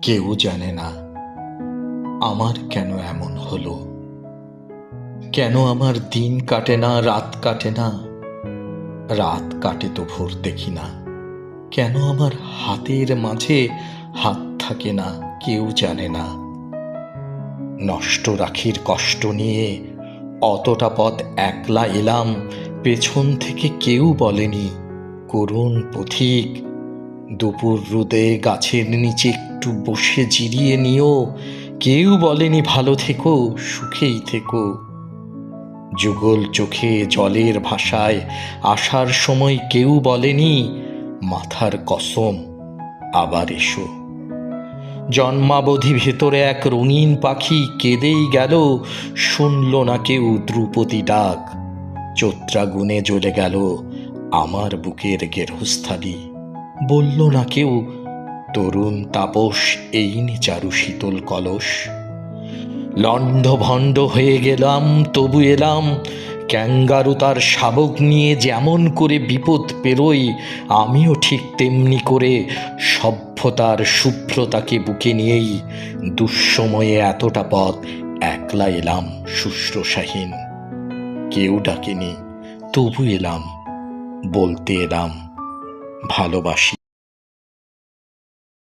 কেউ জানে না আমার কেন এমন হলো। কেন আমার দিন কাটে না, রাত কাটে না। রাত কাটে তো ভোর দেখি না। কেন আমার হাতের মাঝে হাত থাকে না, কেউ জানে না। নষ্ট রাখির কষ্ট নিয়ে অতটা পথ একলা এলাম, পেছন থেকে কেউ বলেনি করুণ পথিক, দুপুর রোদে গাছের নিচে একটু বসে জিরিয়ে নিও। কেউ বলেনি ভালো থেকো, সুখেই থেকো। যুগল চোখে জলের ভাষায় আসার সময় কেউ বলেনি মাথার কসম আবার এসো। জন্মাবধি ভেতরে এক রঙিন পাখি কেঁদেই গেল, শুনল না কেউ ধ্রুপদী ডাক। চৈত্রাগুনে জ্বলে গেল আমার বুকের গেরস্থালি, বলল না কেউ তরুণ তাপস এইনি চারু শীতল কলস। লণ্ডভণ্ড হয়ে গেলাম তবু এলাম, ক্যাঙ্গারু তার শাবক নিয়ে যেমন করে বিপদ পেরোই, আমিও ঠিক তেমনি করে সভ্যতার শুভ্রতাকে বুকে নিয়েই দুঃসময়ে এতটা পথ একলা এলাম শুশ্রূষাহীন। কেউ ডাকেনি তবু এলাম, বলতে এলাম ভালোবাসি।